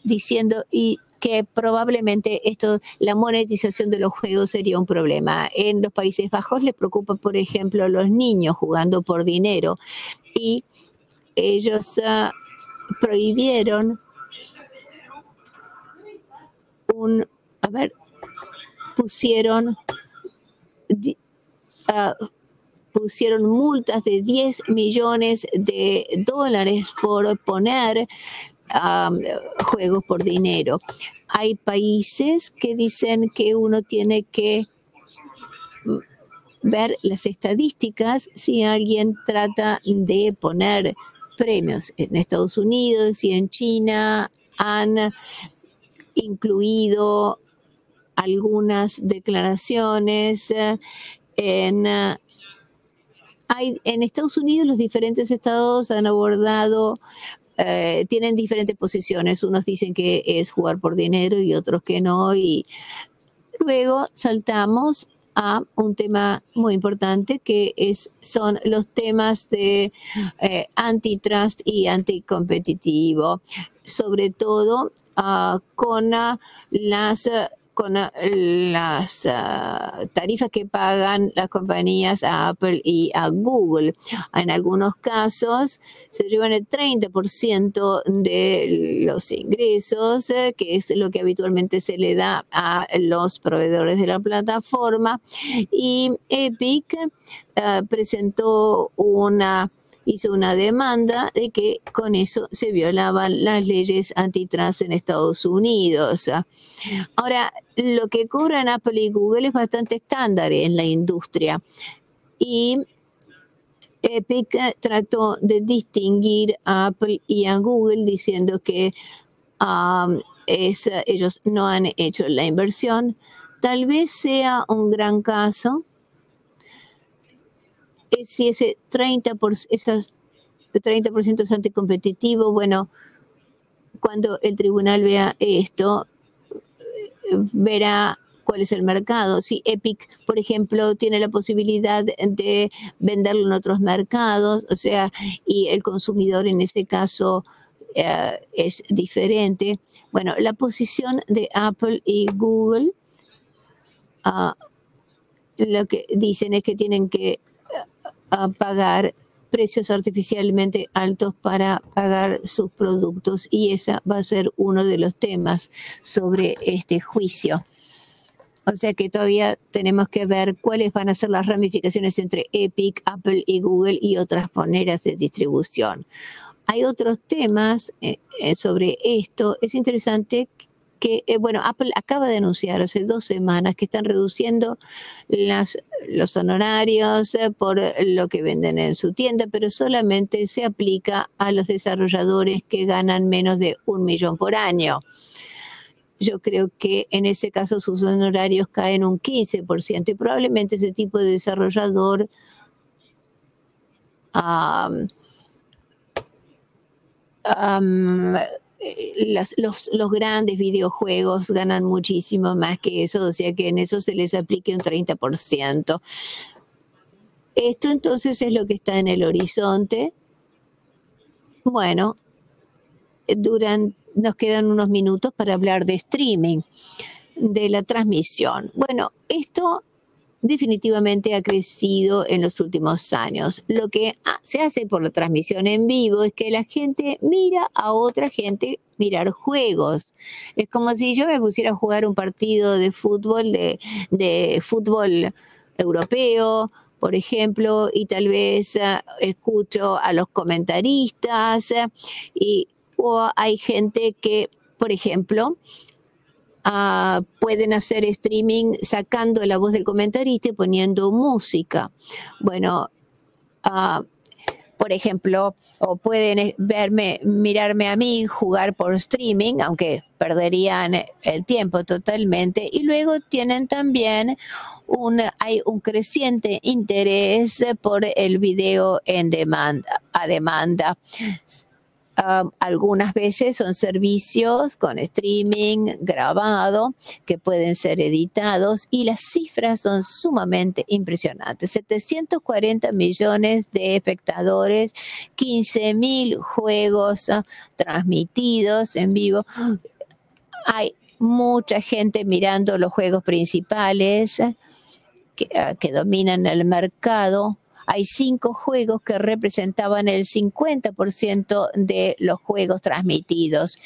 diciendo que probablemente la monetización de los juegos sería un problema. En los Países Bajos les preocupa, por ejemplo, los niños jugando por dinero y ellos prohibieron pusieron multas de 10 millones de dólares por poner juegos por dinero. Hay países que dicen que uno tiene que ver las estadísticas si alguien trata de poner premios. En Estados Unidos y en China han incluido algunas declaraciones en Estados Unidos. Los diferentes estados han abordado, tienen diferentes posiciones. Unos dicen que es jugar por dinero y otros que no. Y luego saltamos a un tema muy importante que son los temas de antitrust y anticompetitivo, sobre todo con las con las tarifas que pagan las compañías a Apple y a Google. En algunos casos se llevan el 30% de los ingresos, que es lo que habitualmente se le da a los proveedores de la plataforma. Y Epic hizo una demanda de que con eso se violaban las leyes antitrust en Estados Unidos. Ahora, lo que cobran Apple y Google es bastante estándar en la industria. Y Epic trató de distinguir a Apple y a Google diciendo que ellos no han hecho la inversión. Tal vez sea un gran caso si ese 30% es anticompetitivo. Bueno, cuando el tribunal vea esto, verá cuál es el mercado. Si Epic, por ejemplo, tiene la posibilidad de venderlo en otros mercados, o sea, y el consumidor en ese caso es diferente. Bueno, la posición de Apple y Google, lo que dicen es que tienen que pagar precios artificialmente altos para pagar sus productos, y ese va a ser uno de los temas sobre este juicio. O sea que todavía tenemos que ver cuáles van a ser las ramificaciones entre Epic, Apple y Google y otras maneras de distribución. Hay otros temas sobre esto. Es interesante que, Apple acaba de anunciar hace 2 semanas que están reduciendo los honorarios por lo que venden en su tienda, pero solamente se aplica a los desarrolladores que ganan menos de $1 millón por año. Yo creo que en ese caso sus honorarios caen un 15% y probablemente ese tipo de desarrollador los grandes videojuegos ganan muchísimo más que eso, o sea que en eso se les aplique un 30%. Esto entonces es lo que está en el horizonte. Bueno, nos quedan unos minutos para hablar de streaming, de la transmisión. Bueno, esto definitivamente ha crecido en los últimos años. Lo que se hace por la transmisión en vivo es que la gente mira a otra gente mirar juegos. Es como si yo me pusiera a jugar un partido de fútbol, de fútbol europeo, por ejemplo, y tal vez escucho a los comentaristas o hay gente que, por ejemplo, pueden hacer streaming sacando la voz del comentarista y poniendo música. Bueno, por ejemplo, o pueden mirarme a mí jugar por streaming, aunque perderían el tiempo totalmente. Y luego tienen también hay un creciente interés por el video a demanda. Algunas veces son servicios con streaming grabado que pueden ser editados y las cifras son sumamente impresionantes. 740 millones de espectadores, 15.000 juegos transmitidos en vivo. Hay mucha gente mirando los juegos principales que dominan el mercado. Hay 5 juegos que representaban el 50% de los juegos transmitidos.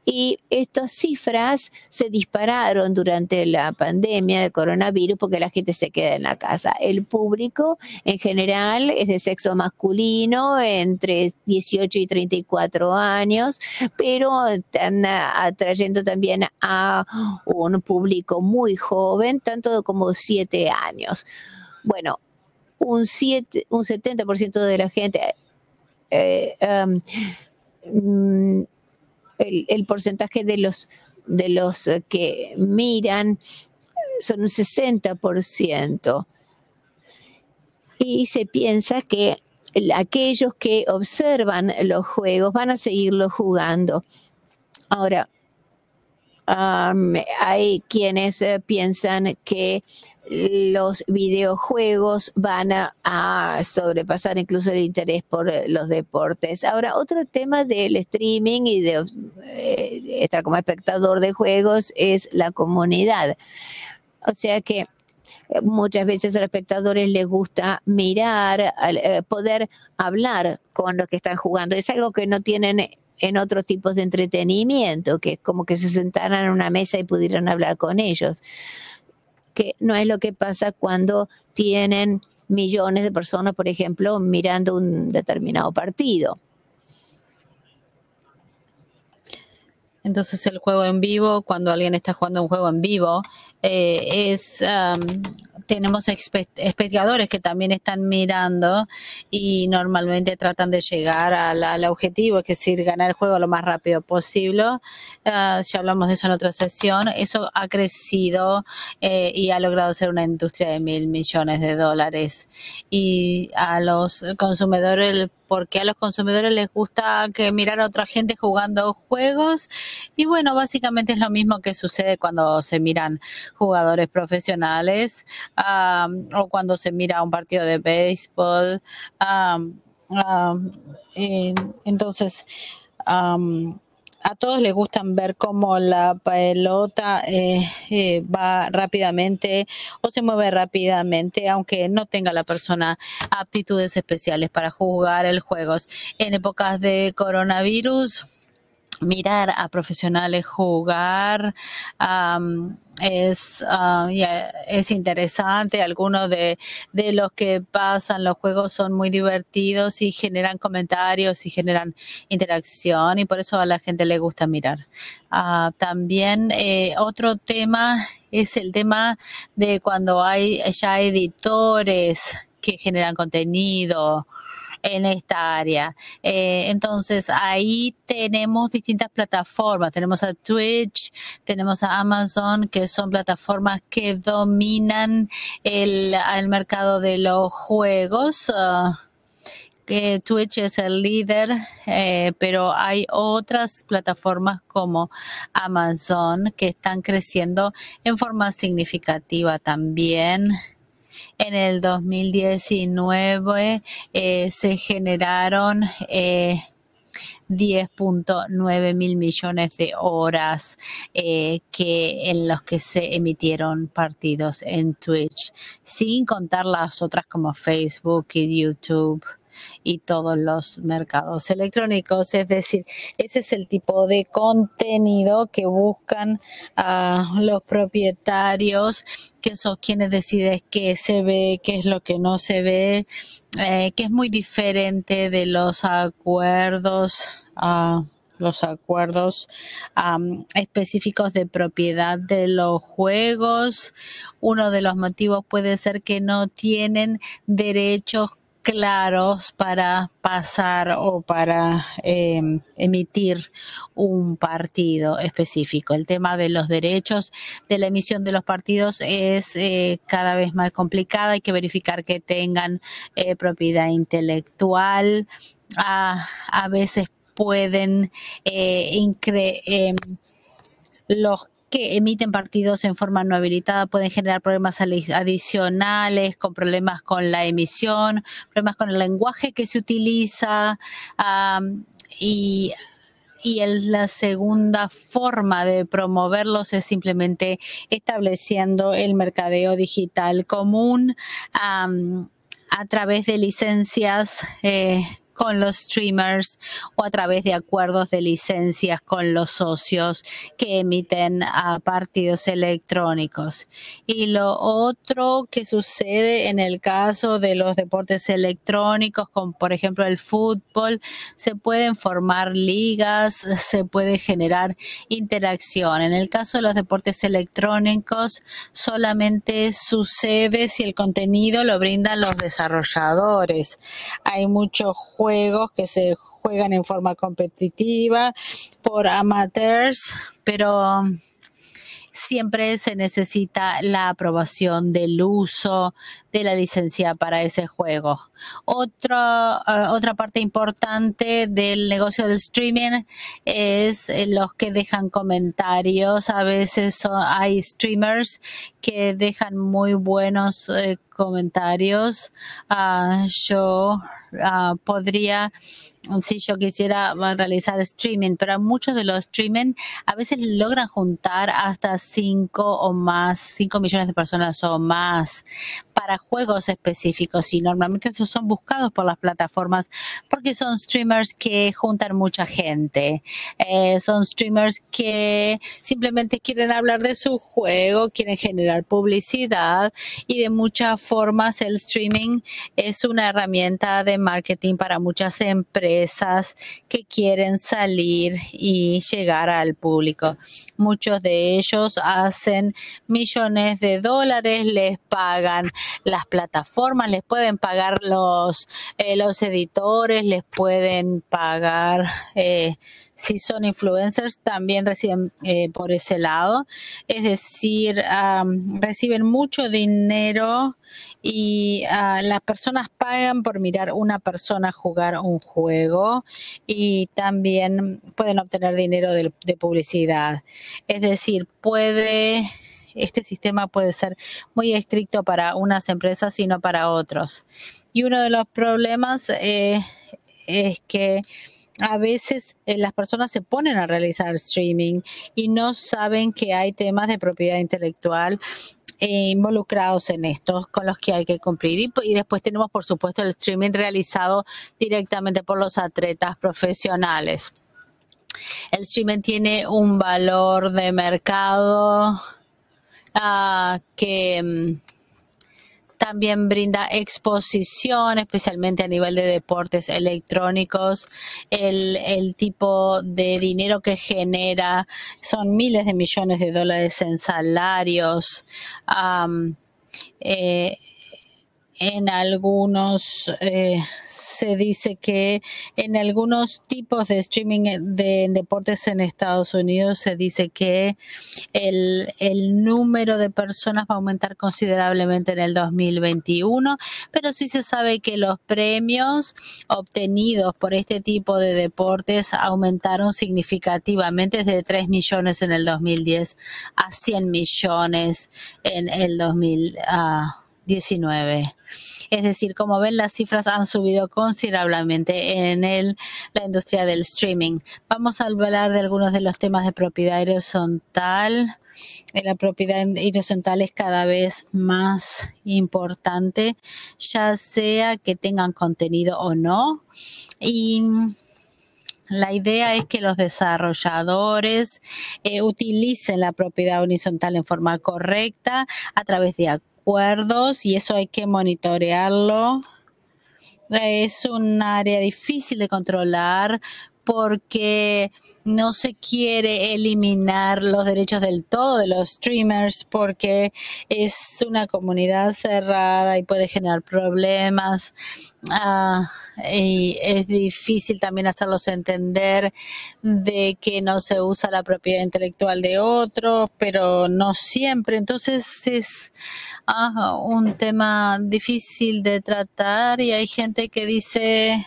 Y estas cifras se dispararon durante la pandemia del coronavirus porque la gente se queda en la casa. El público en general es de sexo masculino, entre 18 y 34 años, pero están atrayendo también a un público muy joven, tanto como 7 años. Bueno, un 70% de la gente, el porcentaje de los que miran son un 60%. Y se piensa que aquellos que observan los juegos van a seguirlos jugando. Ahora, Hay quienes piensan que los videojuegos van a sobrepasar incluso el interés por los deportes. Ahora, otro tema del streaming y de estar como espectador de juegos es la comunidad. O sea que muchas veces a los espectadores les gusta mirar, poder hablar con los que están jugando. Es algo que no tienen en otros tipos de entretenimiento, que es como que se sentaran en una mesa y pudieran hablar con ellos, que no es lo que pasa cuando tienen millones de personas, por ejemplo, mirando un determinado partido. Entonces el juego en vivo, cuando alguien está jugando un juego en vivo, tenemos espectadores que también están mirando y normalmente tratan de llegar al objetivo, es decir, ganar el juego lo más rápido posible. Ya hablamos de eso en otra sesión. Eso ha crecido y ha logrado ser una industria de $1.000 millones. Y a los consumidores, porque a los consumidores les gusta que mirar a otra gente jugando juegos. Y bueno, básicamente es lo mismo que sucede cuando se miran jugadores profesionales o cuando se mira un partido de béisbol. Entonces, a todos les gustan ver cómo la pelota va rápidamente o se mueve rápidamente, aunque no tenga la persona aptitudes especiales para jugar el juego. En épocas de coronavirus, mirar a profesionales jugar es interesante. Algunos de los que pasan los juegos son muy divertidos y generan comentarios y generan interacción, y por eso a la gente le gusta mirar. También otro tema es el tema de cuando hay ya editores que generan contenido en esta área. Entonces, ahí tenemos distintas plataformas. Tenemos a Twitch, tenemos a Amazon, que son plataformas que dominan el mercado de los juegos. Que Twitch es el líder, pero hay otras plataformas como Amazon que están creciendo en forma significativa también. En el 2019 se generaron 10.9 mil millones de horas en los que se emitieron partidos en Twitch, sin contar las otras como Facebook y YouTube y todos los mercados electrónicos. Es decir, ese es el tipo de contenido que buscan los propietarios, que son quienes deciden qué se ve, qué es lo que no se ve, que es muy diferente de los acuerdos específicos de propiedad de los juegos. Uno de los motivos puede ser que no tienen derechos claros para pasar o para emitir un partido específico. El tema de los derechos de la emisión de los partidos es cada vez más complicado. Hay que verificar que tengan propiedad intelectual. A veces pueden los que emiten partidos en forma no habilitada pueden generar problemas adicionales, con problemas con la emisión, problemas con el lenguaje que se utiliza, y la segunda forma de promoverlos es simplemente estableciendo el mercadeo digital común a través de licencias con los streamers o a través de acuerdos de licencias con los socios que emiten partidos electrónicos. Y lo otro que sucede en el caso de los deportes electrónicos, como por ejemplo el fútbol, se pueden formar ligas, se puede generar interacción. En el caso de los deportes electrónicos, solamente sucede si el contenido lo brindan los desarrolladores. Hay muchos juegos que se juegan en forma competitiva por amateurs, pero siempre se necesita la aprobación del uso de la licencia para ese juego. Otra parte importante del negocio del streaming es los que dejan comentarios. A veces hay streamers que dejan muy buenos comentarios. Yo podría, si yo quisiera realizar streaming, pero muchos de los streaming a veces logran juntar hasta 5 millones de personas o más para juegos específicos, y normalmente estos son buscados por las plataformas porque son streamers que juntan mucha gente. Son streamers que simplemente quieren hablar de su juego, quieren generar publicidad, y de muchas formas el streaming es una herramienta de marketing para muchas empresas que quieren salir y llegar al público. Muchos de ellos hacen millones de dólares, les pagan las plataformas, les pueden pagar los editores, les pueden pagar si son influencers, también reciben por ese lado. Es decir, reciben mucho dinero, y las personas pagan por mirar una persona jugar un juego, y también pueden obtener dinero de publicidad. Es decir, este sistema puede ser muy estricto para unas empresas y no para otros. Y uno de los problemas es que a veces las personas se ponen a realizar streaming y no saben que hay temas de propiedad intelectual involucrados en estos con los que hay que cumplir. Y después tenemos, por supuesto, el streaming realizado directamente por los atletas profesionales. El streaming tiene un valor de mercado que también brinda exposición, especialmente a nivel de deportes electrónicos. El tipo de dinero que genera son miles de millones de dólares en salarios. En algunos se dice que en algunos tipos de streaming de deportes en Estados Unidos se dice que el número de personas va a aumentar considerablemente en el 2021, pero sí se sabe que los premios obtenidos por este tipo de deportes aumentaron significativamente desde 3 millones en el 2010 a 100 millones en el 2019. Es decir, como ven, las cifras han subido considerablemente en la industria del streaming. Vamos a hablar de algunos de los temas de propiedad horizontal. La propiedad horizontal es cada vez más importante, ya sea que tengan contenido o no. Y la idea es que los desarrolladores utilicen la propiedad horizontal en forma correcta a través de acuerdos, y eso hay que monitorearlo. Es un área difícil de controlar porque no se quiere eliminar los derechos del todo de los streamers, porque es una comunidad cerrada y puede generar problemas. Y es difícil también hacerlos entender de que no se usa la propiedad intelectual de otros, pero no siempre. Entonces es un tema difícil de tratar, y hay gente que dice,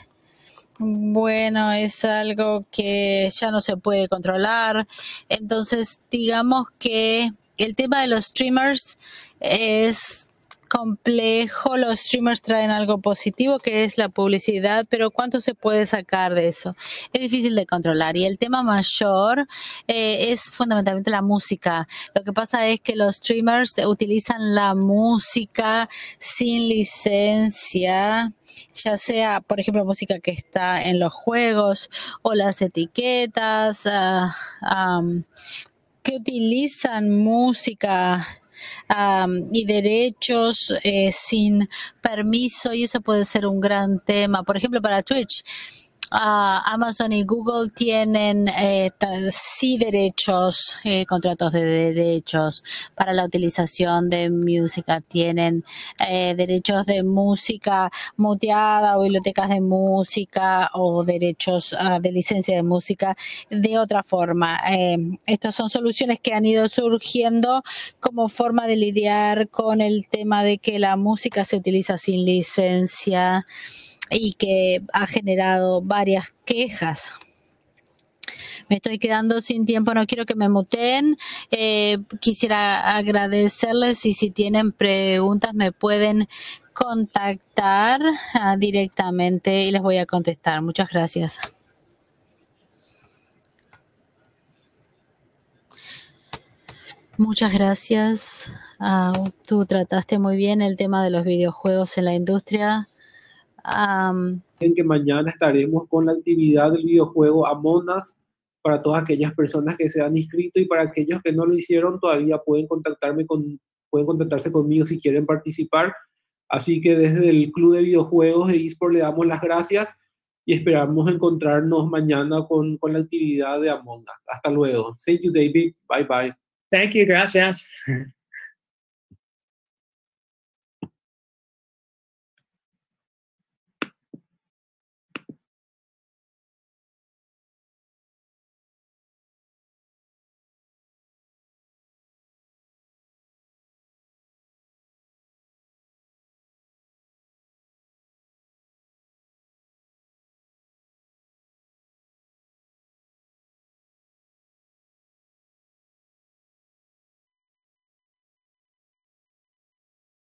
bueno, es algo que ya no se puede controlar. Entonces, digamos que el tema de los streamers es complejo. Los streamers traen algo positivo, que es la publicidad, pero ¿cuánto se puede sacar de eso? Es difícil de controlar. Y el tema mayor es fundamentalmente la música. Lo que pasa es que los streamers utilizan la música sin licencia, ya sea, por ejemplo, música que está en los juegos, o las etiquetas que utilizan música y derechos sin permiso, y eso puede ser un gran tema. Por ejemplo, para Twitch, Amazon y Google tienen sí derechos, contratos de derechos para la utilización de música, tienen derechos de música muteada o bibliotecas de música o derechos de licencia de música de otra forma. Estas son soluciones que han ido surgiendo como forma de lidiar con el tema de que la música se utiliza sin licencia y que ha generado varias quejas. Me estoy quedando sin tiempo, no quiero que me muteen. Quisiera agradecerles y si tienen preguntas me pueden contactar directamente y les voy a contestar. Muchas gracias. Muchas gracias. Tú trataste muy bien el tema de los videojuegos en la industria. En que mañana estaremos con la actividad del videojuego Among Us para todas aquellas personas que se han inscrito y para aquellos que no lo hicieron todavía pueden contactarse conmigo si quieren participar. Así que desde el Club de Videojuegos de eSport le damos las gracias y esperamos encontrarnos mañana con la actividad de Among Us. Hasta luego. Thank you, David. Bye bye. Thank you. Gracias.